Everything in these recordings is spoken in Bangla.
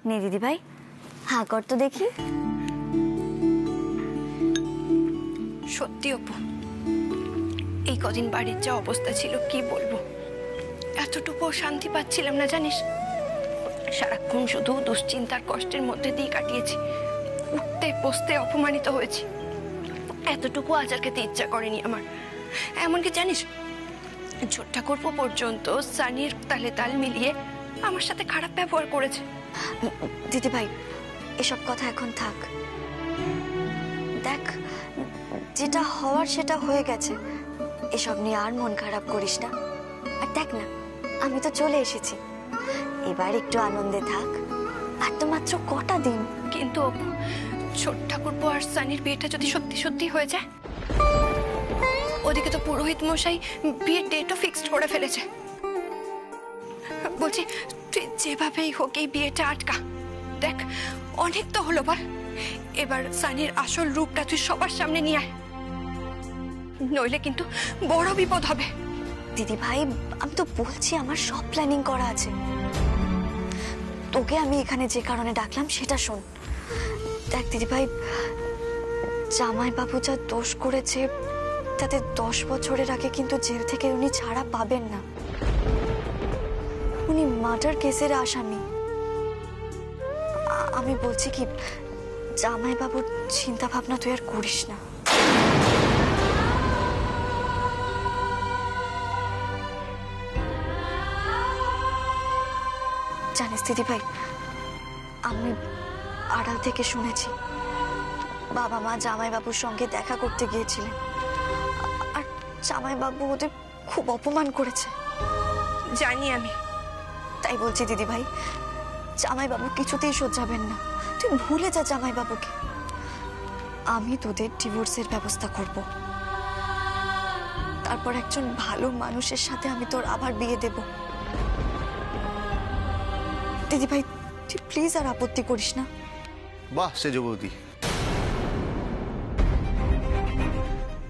নে দিদি ভাই, হা কর তো দেখি। সত্যি অপু, এই কদিন বাড়ির যা অবস্থা ছিল কি বলবো, এতটুকু শান্তি পাচ্ছিলাম না জানিস। সারাক্ষণ শুধু দুশ্চিন্তার কষ্টের মধ্যে দিয়ে কাটিয়েছি। উঠতে বসতে অপমানিত হয়েছি। এতটুকু আচার খেতে ইচ্ছা করেনি আমার। এমনকি জানিস, ছোট ঠাকুরপো পর্যন্ত সানির তালে তাল মিলিয়ে আমার সাথে খারাপ ব্যবহার করেছে। দিদি ভাই, এসব কথা এখন থাক। দেখ, যেটা হওয়ার সেটা হয়ে গেছে, এসব নিয়ে আর মন খারাপ করিস না। আর দেখ না, আমি তো চলে এসেছি, এবার একটু আনন্দে থাক। আর তো মাত্র কটা দিন। কিন্তু ছোট ঠাকুরপো আর সানির বিয়েটা যদি সত্যি সত্যি হয়ে যায়, ওদিকে তো পুরোহিত মশাই বিয়ের ডেটও ফিক্সড করে ফেলেছে। বলছি, তুই যেভাবেই হোক এই বিয়েটা আটকা। দেখ, অনেক তো হলো বল, এবার সানির আসল রূপটা তুই সবার সামনে নিয়ে আয়, নইলে কিন্তু বড় বিপদ হবে। দিদি ভাই, আমি তো বলছি আমার সব প্ল্যানিং করা আছে। তোকে আমি এখানে যে কারণে ডাকলাম সেটা শোন। দেখ দিদি ভাই, জামাই বাবু যা দোষ করেছে তাতে 10 বছরের আগে কিন্তু জেল থেকে উনি ছাড়া পাবেন না। উনি মার্ডার কেসের আসামি। আমি বলছি কি, জামাই বাবুর চিন্তা ভাবনা তুই আর করিস না। জানিস দিদি ভাই, আমি আড়াল থেকে শুনেছি বাবা মা জামাইবাবুর সঙ্গে দেখা করতে গিয়েছিলেন, আর জামাইবাবু ওদের খুব অপমান করেছে। জানি আমি। তাই বলছি দিদি ভাই, জামাইবাবু কিছুতেই সহ্যাবেন না। তুই ভুলে যা জামাইবাবুকে। আমি তোদের ডিভোর্সের ব্যবস্থা করব, তারপর একজন ভালো মানুষের সাথে আমি তোর আবার বিয়ে দেব। দিদি ভাই, তুই প্লিজ আর আপত্তি করিস না। বাহ সেজ বৌদি,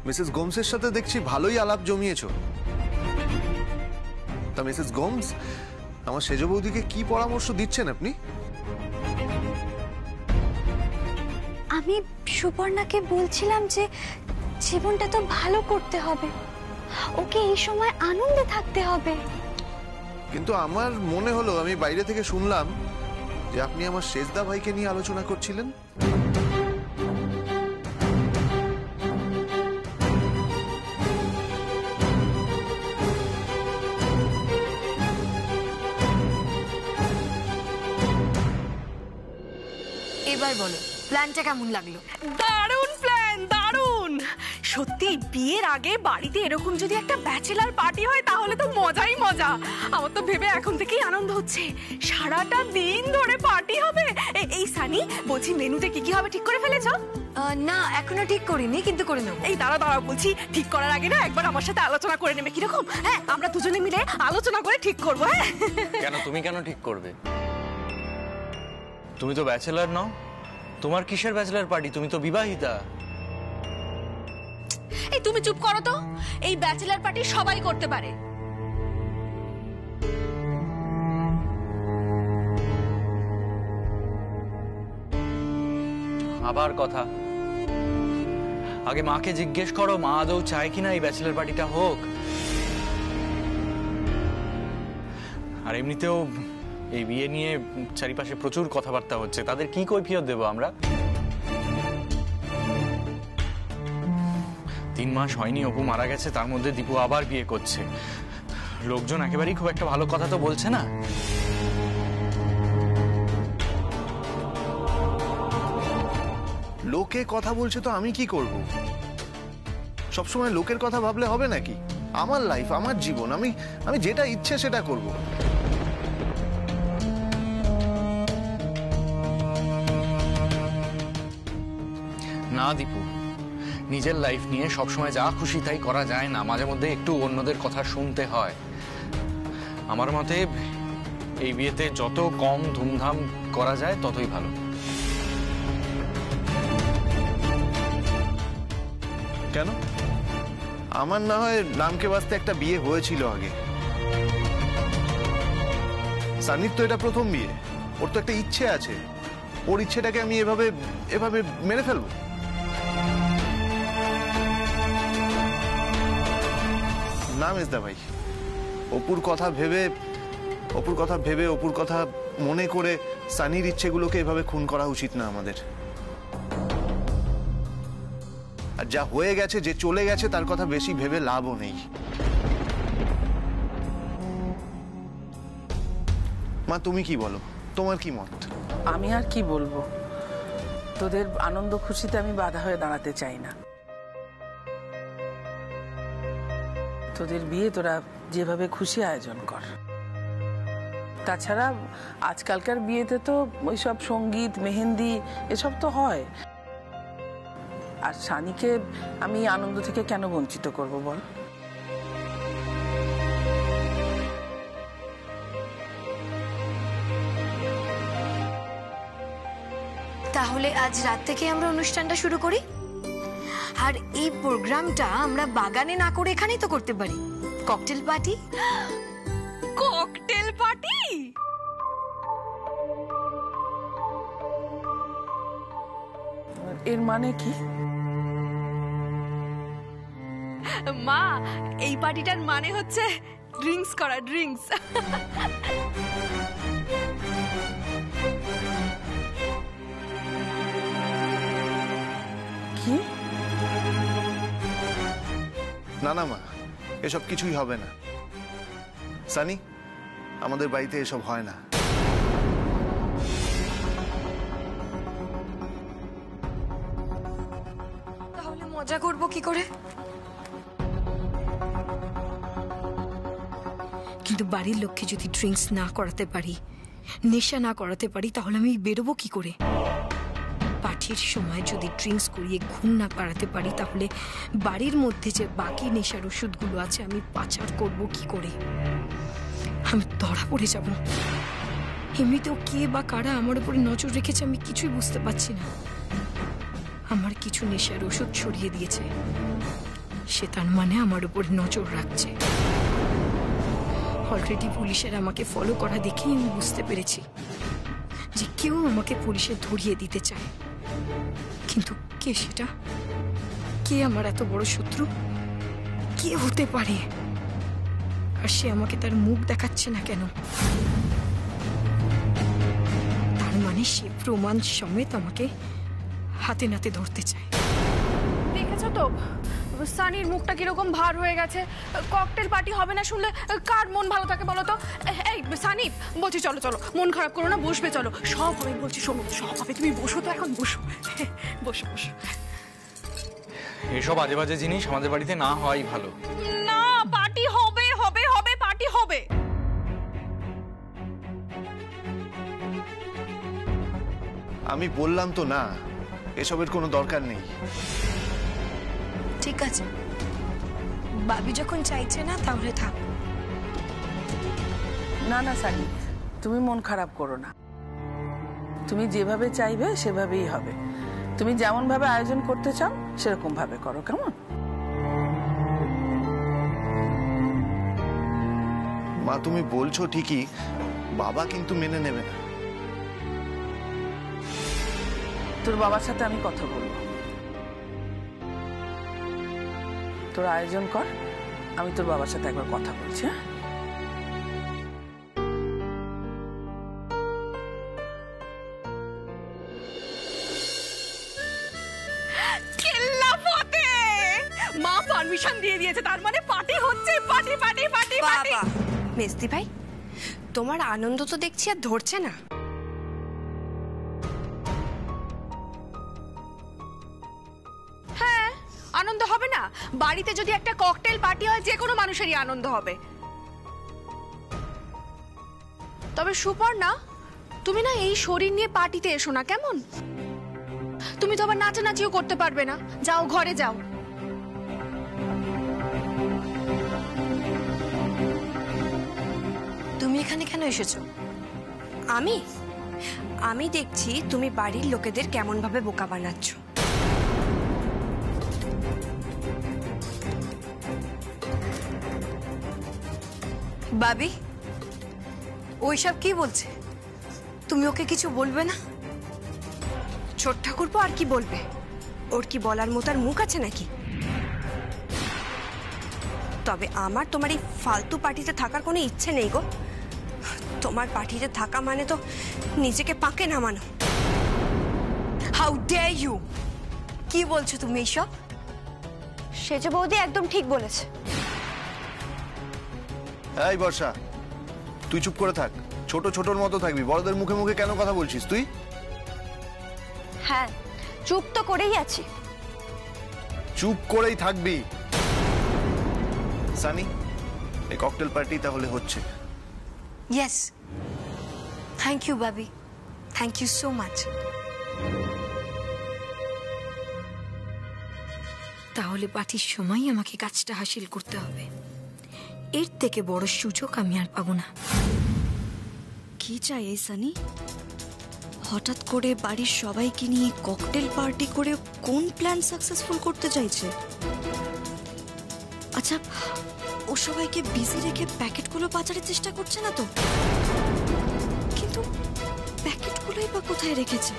মিসেস গোমসের সাথে দেখছি ভালোই আলাপ জমিয়েছ। তা মিসেস গোমস, আমার সেজ বৌদিকে কি পরামর্শ দিচ্ছেন আপনি? আমি সুপর্ণাকে বলছিলাম যে জীবনটা তো ভালো করতে হবে, ওকে এই সময় আনন্দে থাকতে হবে। কিন্তু আমার মনে হলো, আমি বাইরে থেকে শুনলাম যে আপনি আমার শেষদা ভাইকে নিয়ে আলোচনা করছিলেন। এবার বলো, প্ল্যানটা কেমন লাগলো? দারুণ প্ল্যান, দারুণ। সত্যি বিয়ের আগে বাড়িতে এরকম যদি একটা ব্যাচেলার পার্টি হয় তাহলে তো মজাই মজা। আমার তো ভেবে এখন থেকেই আনন্দ হচ্ছে, সারাটা দিন ধরে পার্টি হবে। এই সানি, বলছি মেনুতে কি কি হবে ঠিক করে ফেলেছো? না, এখনো ঠিক করিনি, কিন্তু করে নেবো। এই দাঁড়া দাঁড়া, বলছি ঠিক করার আগে না একবার আমার সাথে আলোচনা করে নেবে কিরকম? হ্যাঁ, আমরা দুজনে মিলে আলোচনা করে ঠিক করবো। হ্যাঁ। কেন, তুমি কেন ঠিক করবে? তুমি তো ব্যাচেলার নও। তোমার কিসের ব্যাচেলার পার্টি? তুমি তো বিবাহিতা। এই তুমি চুপ করো তো। এই ব্যাচেলার পার্টি সবাই করতে পারে। আবার কথা, আগে মাকে জিজ্ঞেস করো মা আদৌ চায় কিনা এই ব্যাচেলার পার্টিটা হোক। আর এমনিতেও এই বিয়ে নিয়ে চারিপাশে প্রচুর কথাবার্তা হচ্ছে, তাদের কি কৈফিয়ত দেবো আমরা? 3 মাস হয়নি অপু মারা গেছে, তার মধ্যে দীপু আবার বিয়ে করছে। লোকজন একেবারেই খুব একটা ভালো কথা তো বলছে না। লোকে কথা বলছে তো আমি কি করব? সবসময় লোকের কথা ভাবলে হবে নাকি? আমার লাইফ, আমার জীবন, আমি যেটা ইচ্ছে সেটা করব। না দীপু, নিজের লাইফ নিয়ে সবসময় যা খুশি তাই করা যায় না, মাঝে মধ্যে একটু অন্যদের কথা শুনতে হয়। আমার মতে এই বিয়েতে যত কম ধুমধাম করা যায় ততই ভালো। কেন? আমার না হয় নামকে বাস্তে একটা বিয়ে হয়েছিল আগে। সানির তো এটা প্রথম বিয়ে। ওর তো একটা ইচ্ছে আছে, ওর ইচ্ছেটাকে আমি এভাবে এভাবে মেরে ফেলবো? না মেজদা ভাই, অপুর কথা ভেবে অপুর কথা মনে করে সানির ইচ্ছেগুলোকে এভাবে খুন করা উচিত না আমাদের। আর যা হয়ে গেছে, যে চলে গেছে, তার কথা বেশি ভেবে লাভও নেই। মা তুমি কি বলো, তোমার কি মত? আমি আর কি বলবো, তোদের আনন্দ খুশিতে আমি বাধা হয়ে দাঁড়াতে চাই না। তোদের বিয়ে তোরা যেভাবে খুশি আয়োজন কর। তাছাড়া আজকালকার বিয়েতে তো ওইসব সঙ্গীত মেহেন্দি এসব তো হয়। আর সানিকে আমি আনন্দ থেকে কেন বঞ্চিত করব বল? তাহলে আজ রাত থেকে আমরা অনুষ্ঠানটা শুরু করি। আর এই প্রোগ্রামটা আমরা বাগানে না করে এখানেই তো করতে পারি, ককটেল পার্টি। Cocktail party? এর মানে কি? মা, এই পার্টিটার মানে হচ্ছে ড্রিঙ্কস করা, ড্রিঙ্কস। কি? না না মা, এসব কিছুই হবে না। সানি, আমাদের বাড়িতে এসব হয় না। তাহলে মজা করব কি করে? কিন্তু বাড়ির লোককে যদি ড্রিঙ্কস না করাতে পারি, নেশা না করাতে পারি, তাহলে আমি বেরোবো কি করে? পার্টির সময় যদি ড্রিঙ্কস করিয়ে ঘুম না পাড়াতে পারি, তাহলে বাড়ির মধ্যে যে বাকি নেশার ওষুধগুলো আছে আমি পাচার করব কি করে? আমি ধরা পড়ে যাব। এমনিতেও কে বা কারা আমার উপরে নজর রেখেছে আমি কিছুই বুঝতে পারছি না। আমার কিছু নেশার ওষুধ ছড়িয়ে দিয়েছে, সে তার মানে আমার উপর নজর রাখছে। অলরেডি পুলিশের আমাকে ফলো করা দেখেই আমি বুঝতে পেরেছি যে কেউ আমাকে পুলিশে ধরিয়ে দিতে চায়। কিন্তু কে সেটা? কে আমার এত বড় শত্রু? কে হতে পারে? আর সে আমাকে তার মুখ দেখাচ্ছে না কেন? তার মানে সে প্রমাণ সমেত আমাকে হাতে নাতে ধরতে চায়। দেখেছো তো সানির মুখটা কিরকম ভার হয়ে গেছে। ককটেল পার্টি হবে না শুনলে কার মন ভালো থাকে বলো তো? এই সানি, বলছি চলো চলো, মন খারাপ করো না, বসবে চলো, সব হবে বলছি, শোনো সব হবে, তুমি বসো তো এখন, বসো বসো বসো। এসব আজে বাজে জিনিস আমাদের বাড়িতে না হওয়াই ভালো। না, পার্টি হবে হবে হবে, পার্টি হবে। আমি বললাম তো না, এসবের কোনো দরকার নেই। ঠিক আছে, বাবি যখন চাইছে না তাহলে থাক। না না সানি, তুমি মন খারাপ করো না। তুমি যেভাবে চাইবে সেভাবেই হবে। তুমি যেমন ভাবে আয়োজন করতে চাও সেরকম ভাবে করো, কেমন? মা তুমি বলছো ঠিকই, বাবা কিন্তু মেনে নেবে না। তোর বাবার সাথে আমি কথা বলবো। তোর আয়োজন কর, আমি তোর বাবার সাথে একবার কথা বলছি। মা পারমিশন দিয়ে দিয়েছে, তার মানে পার্টি হচ্ছে, পার্টি পার্টি পার্টি পার্টি। মেজদি ভাই, তোমার আনন্দ তো দেখছি আর ধরছে না। হ্যাঁ, আনন্দ হবে না? বাড়িতে যদি একটা ককটেল পার্টি হয়, যে কোনো মানুষেরই আনন্দ হবে। তবে সুপর্ণা, তুমি না এই শরীর নিয়ে পার্টিতে এসো না, কেমন? তুমি তো আবার নাচানাচিও করতে পারবে না। যাও, ঘরে যাও। তুমি এখানে কেন এসেছো? আমি দেখছি তুমি বাড়ির লোকেদের কেমন ভাবে বোকা বানাচ্ছ। বাবি, ওইসব কি বলছে? তুমি ওকে কিছু বলবে না? ছোট ঠাকুরপো আর কি বলবে? ওর কি বলার মতো আর মুখ আছে নাকি? তবে আমার তোমার এই ফালতু পার্টিতে থাকার কোনো ইচ্ছে নেই গো। তোমার পার্টিতে থাকা মানে তো নিজেকে পাকে নামানো। How dare you! কি বলছো তুমি এইসব? সেজ বৌদি একদম ঠিক বলেছে। এই বর্ষা, তুই চুপ করে থাক। ছোট ছোটর মতো থাকবি, বড়দের মুখে মুখে কেন কথা বলছিস তুই? হ্যাঁ, চুপ তো করেই আছি। চুপ করেই থাকবি। সানি, এই ককটেল পার্টি তাহলে হচ্ছে? Yes, thank you Bobby, thank you so much. তাহলে পার্টির সময় আমাকে কাজটা হাসিল করতে হবে। এর থেকে বড় সুযোগ আমি আর পাবো না। কি চাই এই সানি? হঠাৎ করে বাড়ির সবাইকে নিয়ে ককটেল পার্টি করে কোন প্ল্যান সাকসেসফুল করতে চাইছে? আচ্ছা, ও সবাইকে বিজি রেখে প্যাকেটগুলো পাচারের চেষ্টা করছে না তো? কিন্তু প্যাকেটগুলোই বা কোথায় রেখেছে?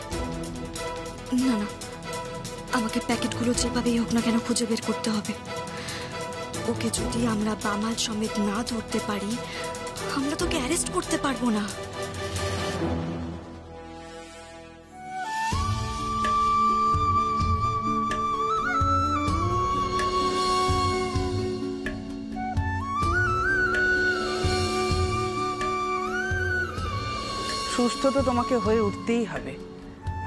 না না, আমাকে প্যাকেটগুলো যেভাবেই হোক না কেন খুঁজে বের করতে হবে। ওকে যদি আমরা বামাল সমেত না ধরতে পারি, আমরা তোকে অ্যারেস্ট করতে পারবো না। সুস্থ তো তোমাকে হয়ে উঠতেই হবে,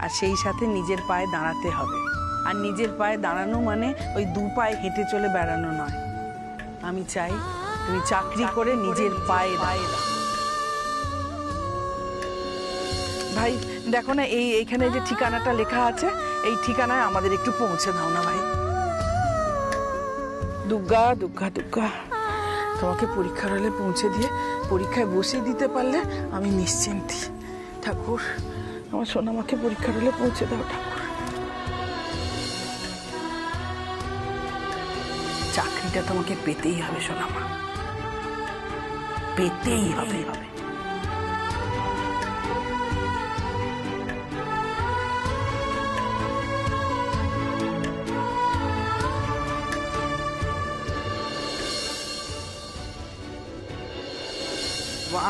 আর সেই সাথে নিজের পায়ে দাঁড়াতে হবে। আর নিজের পায়ে দাঁড়ানো মানে ওই দু পায়ে হেঁটে চলে বেড়ানো নয়। আমি চাই তুমি চাকরি করে নিজের পায়ে দাঁড়াও। ভাই দেখো না, এইখানে যে ঠিকানাটা লেখা আছে, এই ঠিকানায় আমাদের একটু পৌঁছে দাও না ভাই। দুর্গা দুর্গা দুর্গা, তোমাকে পরীক্ষার হলে পৌঁছে দিয়ে পরীক্ষায় বসিয়ে দিতে পারলে আমি নিশ্চিন্তি। ঠাকুর, আমার সোনামাকে পরীক্ষার হলে পৌঁছে দাও ঠাকুর। চাকরিটা তোমাকে পেতেই হবে সোনামা, পেতেই হবে।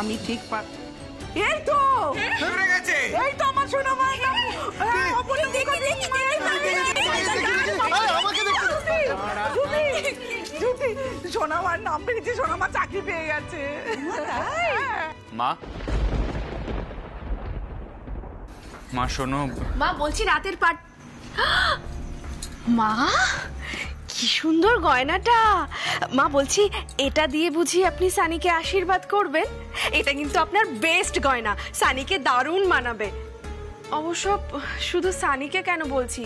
আমি ঠিক এই তো এই তো আমার সোনামা। সোনামার নাম পেয়েছে, সোনামা চাকরি পেয়ে গেছে। মা, মা শোনো। মা বলছি রাতের পাট। মা কি সুন্দর গয়নাটা। মা বলছি এটা দিয়ে বুঝি আপনি সানিকে আশীর্বাদ করবেন? এটা কিন্তু আপনার বেস্ট গয়না, সানিকে দারুণ মানাবে। অবশ্য শুধু সানিকে কেন বলছি,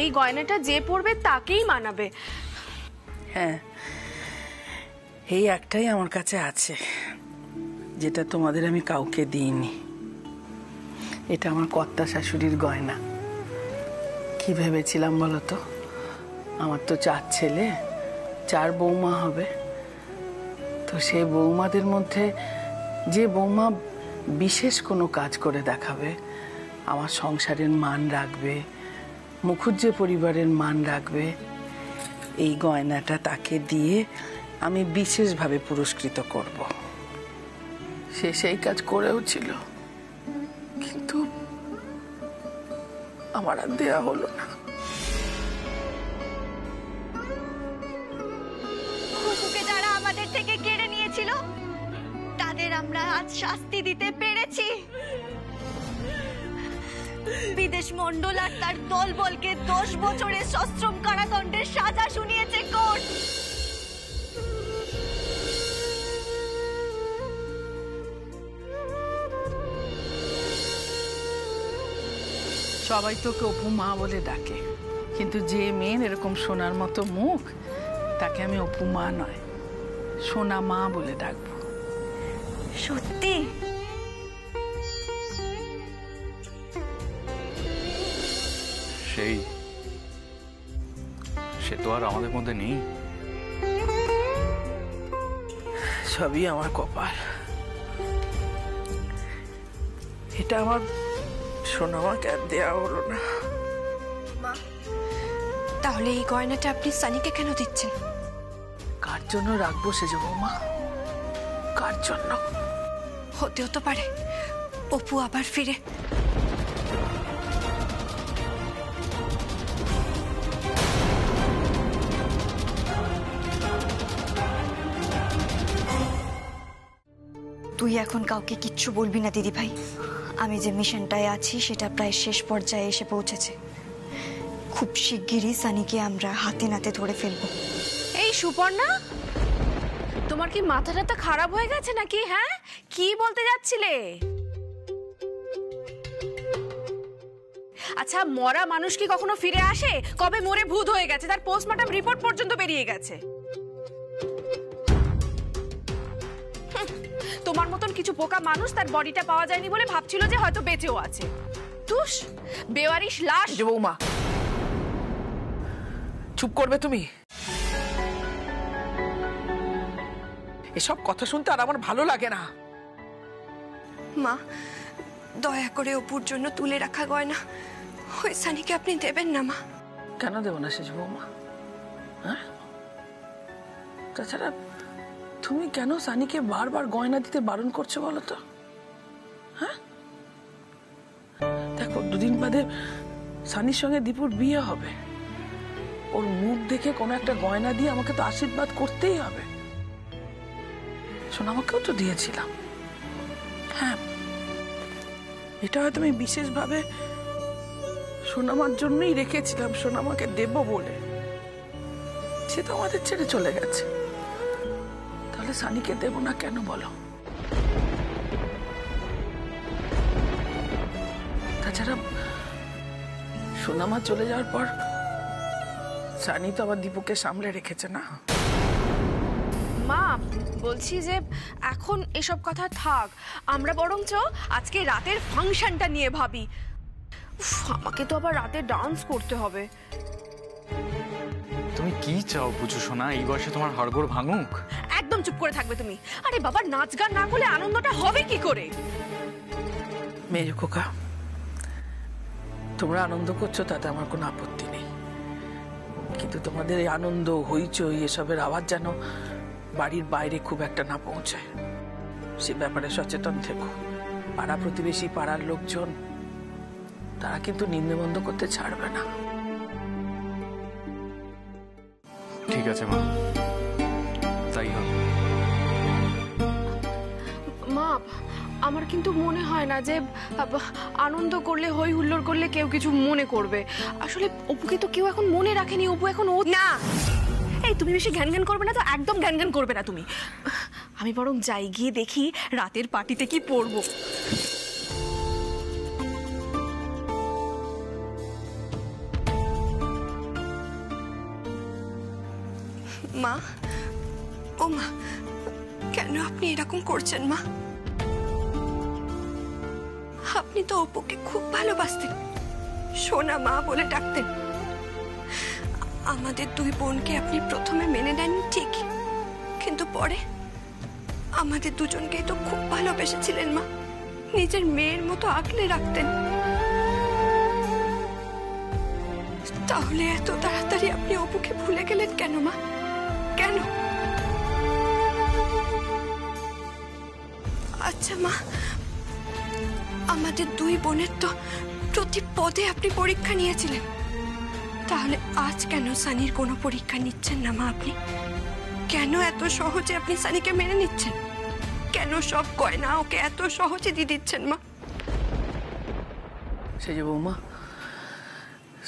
এই গয়নাটা যে পরবে তাকেই মানাবে। হ্যাঁ, এই একটাই আমার কাছে আছে, যেটা তোমাদের আমি কাউকে দিইনি। এটা আমার কর্তা শাশুড়ির গয়না। কি ভেবেছিলাম বলো তো? আমার তো 4 ছেলে, 4 বৌমা হবে। তো সেই বৌমাদের মধ্যে যে বৌমা বিশেষ কোনো কাজ করে দেখাবে, আমার সংসারের মান রাখবে, মুখুজ্জে পরিবারের মান রাখবে, এই গয়নাটা তাকে দিয়ে আমি বিশেষভাবে পুরস্কৃত করব। সে সেই কাজ করেও ছিল, কিন্তু আমার আর দেয়া হলো না। খুকুকে যারা আমাদের থেকে কেড়ে নিয়েছিল, তাদের আমরা আজ শাস্তি দিতে পেরেছি। বিদেশ মণ্ডল আর তার দলবলকে 10 বছরের সশ্রম কারাদণ্ডের সাজা শুনিয়েছে কোর্ট। সবাই তোকে অপু মা বলে ডাকে, কিন্তু যে মেয়ের এরকম সোনার মতো মুখ, তাকে আমি অপু মা নয়, সোনা মা বলে ডাকবো। সত্যি? সে তো আর আমাদের মধ্যে নেই। সবই আমার কপাল। শাড়িটা আমার সোনামাকে আর দেয়া হলো না। মা, তাহলে এই গয়নাটা আপনি সানিকে কেন দিচ্ছেন? কার জন্য রাখবো সেজ বৌমা? কার জন্য? হতেও তো পারে অপু আবার ফিরে। তুই এখন কাউকে কিচ্ছু বলবি না দিদি ভাই। আমি যে মিশনটায় আছি সেটা প্রায় শেষ পর্যায়ে এসে পৌঁছেছে। খুব শিগগিরই সানিকে আমরা হাতে নাতে ধরে ফেলবো। এই সুপর্ণা, তোমার কি মাথাটা খারাপ হয়ে গেছে নাকি? হ্যাঁ, কি বলতে যাচ্ছিলে? আচ্ছা, মরা মানুষ কি কখনো ফিরে আসে? কবে মরে ভূত হয়ে গেছে, তার পোস্টমর্টম রিপোর্ট পর্যন্ত বেরিয়ে গেছে। তোমার মতন কিছু বোকা মানুষ তার বডিটা পাওয়া যায়নি বলে ভাবছিল যে হয়তো বেঁচেও আছে। তুস, বেওয়ারিশ লাশ। বৌমা, চুপ করবে তুমি? এসব কথা শুনতে আর আমার ভালো লাগে না। মা, দয়া করে অপুর জন্য তুলে রাখা গয়না ওই সানিকে আপনি দেবেন না মা। কেন দেবো না সেজ বৌমা? হ্যাঁ, তাছাড়া তুমি কেন সানিকে বারবার গয়না দিতে বারণ করছো বলো তো? হ্যাঁ, দেখো, দুদিন বাদে সানির সঙ্গে দীপুর বিয়ে হবে। ওর মুখ দেখে কোনো একটা গয়না দিয়ে আমাকে তো আশীর্বাদ করতেই হবে। সোনামাকেও তো দিয়েছিলাম। হ্যাঁ, এটা হয়তো আমি বিশেষভাবে সোনামার জন্যই রেখেছিলাম, সোনামাকে দেব বলে। সে তো আমাদের ছেড়ে চলে গেছে, তাহলে সানিকে দেব না কেন বলো? তাছাড়া সোনামা চলে যাওয়ার পর সানি তো আবার দীপুকে সামলে রেখেছে না। মা, বলছি যে এখন এসব কথা থাক, আমরা বরঞ্চ আজকে রাতের ফাংশনটা নিয়ে ভাবি। উফ, আমাকে তো আবার রাতে ডান্স করতে হবে। তুমি কি চাও বুঝু শোনা? এই বয়সে তোমার হাড়গোড় ভাঙুক? একদম চুপ করে থাকবে তুমি। আরে বাবা, নাচ গান না করলে আনন্দটা হবে কি করে? মেয়ে খোকা, তোমরা আনন্দ করছো তাতে আমার কোনো আপত্তি নেই, কিন্তু তোমাদের এই আনন্দ হইচই এসবের আওয়াজ যেন বাড়ির বাইরে খুব একটা না পৌঁছায়, সে ব্যাপারে সচেতন থেকো। পাড়া প্রতিবেশী, পাড়ার লোকজন, তারা কিন্তু নিম্নবন্ধ করতে ছাড়বে না। ঠিক আছে মা, তাই হবে। মা, আমার কিন্তু মনে হয় না যে আনন্দ করলে, হই হুল্লোড় করলে কেউ কিছু মনে করবে। আসলে অপুকে তো কেউ এখন মনে রাখেনি। অপু এখন না। এই, তুমি বেশি জ্ঞান জ্ঞান করবে না তো, একদম জ্ঞান জ্ঞান করবে না তুমি। আমি বরং যাই, গিয়ে দেখি রাতের পার্টিতে কি পরবো। মা, ও মা, কেন আপনি এরকম করছেন মা? আপনি তো অপুকে খুব ভালোবাসতেন, সোনা মা বলে ডাকতেন। আমাদের দুই বোনকে আপনি প্রথমে মেনে নেন ঠিকই, কিন্তু পরে আমাদের দুজনকেই তো খুব ভালোবেসেছিলেন মা, নিজের মেয়ের মতো আগলে রাখতেন। তাহলে এত তাড়াতাড়ি আপনি অপুকে ভুলে গেলেন কেন মা? কেন? আচ্ছা মা, আমাদের দুই বোনের তো প্রতি পদে আপনি পরীক্ষা নিয়েছিলেন, তাহলে আজ কেন সানির কোনো পরীক্ষা নিচ্ছেন না মা? আপনি কেন এত সহজে আপনি সানিকে মেনে নিচ্ছেন? কেন সব গয়না ওকে এত সহজে দিয়ে দিচ্ছেন মা? সে যে বৌমা,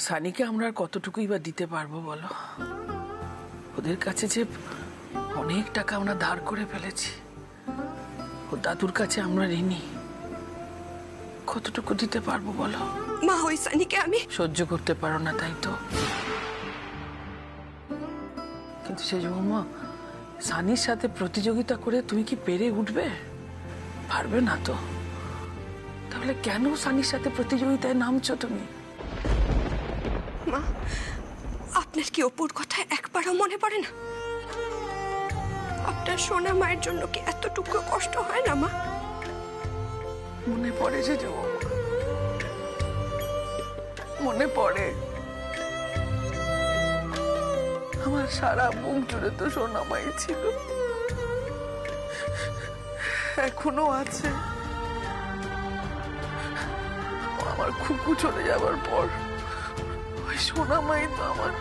সানিকে আমরা আর কতটুকুই বা দিতে পারবো বলো? ওদের কাছে যে অনেক টাকা আমরা ধার করে ফেলেছি, ও দাদুর কাছে আমরা ঋণী, কতটুকু দিতে পারবো বলো? মা, ওই সানিকে আমি সহ্য করতে পারো না তাই তো, কিন্তু সে বৌমা, সানির সাথে প্রতিযোগিতা করে তুমি কি পেরে উঠবে? পারবে না তো। তাহলে কেন সানির সাথে প্রতিযোগিতায় নামছো তুমি? মা, আপনার কি অপুর কথা একবারও মনে পড়ে না? আপনার সোনা মায়ের জন্য কি এতটুকু কষ্ট হয় না মা? মনে পড়ে যে মনে পড়ে আমার সারা বুক জুড়ে তো সোনামাই ছিল, এখনো আছে। আমার খুকু চলে যাবার পর ওই সোনামাই তো আমার